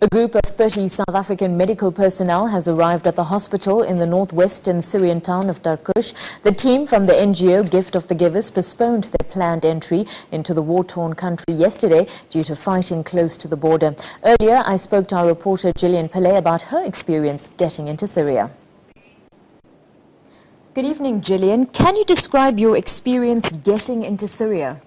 A group of 30 South African medical personnel has arrived at the hospital in the northwestern Syrian town of Darkush. The team from the NGO Gift of the Givers postponed their planned entry into the war-torn country yesterday due to fighting close to the border. Earlier, I spoke to our reporter Gillian Pillay about her experience getting into Syria. Good evening, Gillian. Can you describe your experience getting into Syria?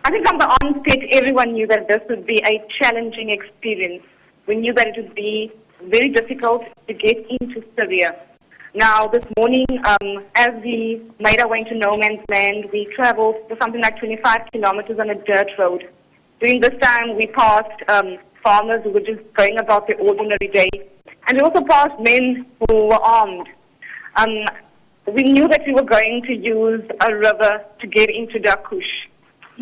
I think from the onset, everyone knew that this would be a challenging experience. We knew that it would be very difficult to get into Syria. Now, this morning, as we made our way into no man's land, we traveled for something like 25 kilometers on a dirt road. During this time, we passed farmers who were just going about their ordinary day. And we also passed men who were armed. We knew that we were going to use a river to get into Darkush.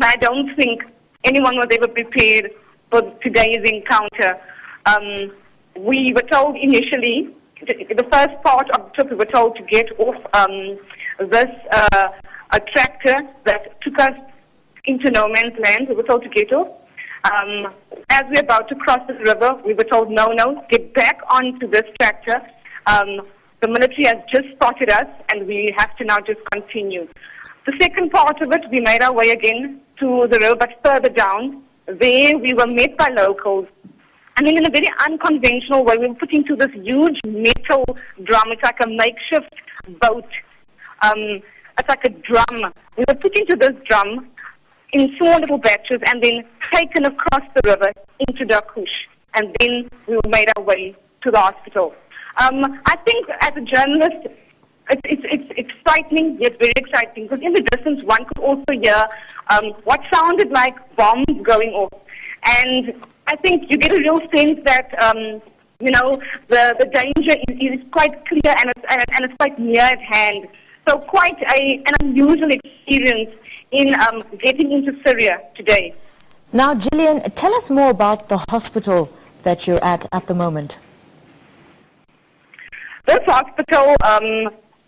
I don't think anyone was ever prepared for today's encounter. We were told initially, the first part of the trip, we were told to get off a tractor that took us into no man's land. We were told to get off. As we were about to cross the river, we were told, no, get back onto this tractor. The military has just spotted us, and we have to now just continue. The second part of it, we made our way again to the river, but further down. There we were met by locals. I mean, in a very unconventional way, we were put into this huge metal drum. It's like a makeshift boat. It's like a drum. We were put into this drum in small little batches and then taken across the river into Darkush. And then we made our way to the hospital. I think as a journalist, it's frightening, yet very exciting, because in the distance one could also hear what sounded like bombs going off. And I think you get a real sense that, the danger is quite clear and it's quite near at hand. So quite an unusual experience in getting into Syria today. Now, Gillian, tell us more about the hospital that you're at the moment. This hospital,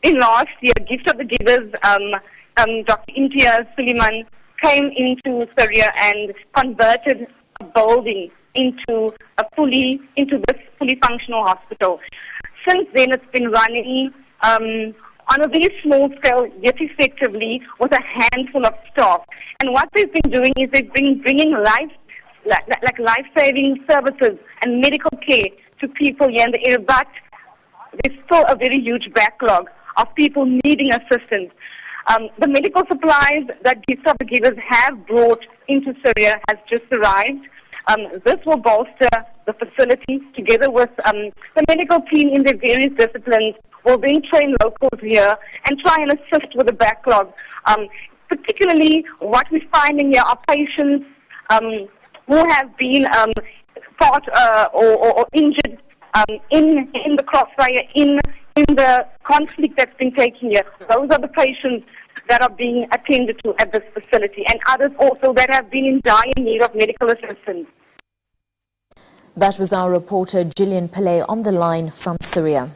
in last year, Gift of the Givers, Dr. Imtiaz Suleiman came into Syria and converted a building into this fully functional hospital. Since then, it's been running on a very small scale, yet effectively, with a handful of staff. And what they've been doing is they've been bringing life-saving services and medical care to people here in the area, but there's still a very huge backlog of people needing assistance. The medical supplies that Gift of the Givers have brought into Syria has just arrived. This will bolster the facility together with the medical team in their various disciplines. Will then train locals here and try and assist with the backlog. Particularly what we're finding here are patients who have been caught or injured in the crossfire, in the conflict that's been taking here. Those are the patients that are being attended to at this facility, and others also that have been in dire need of medical assistance. That was our reporter Gillian Pillay on the line from Syria.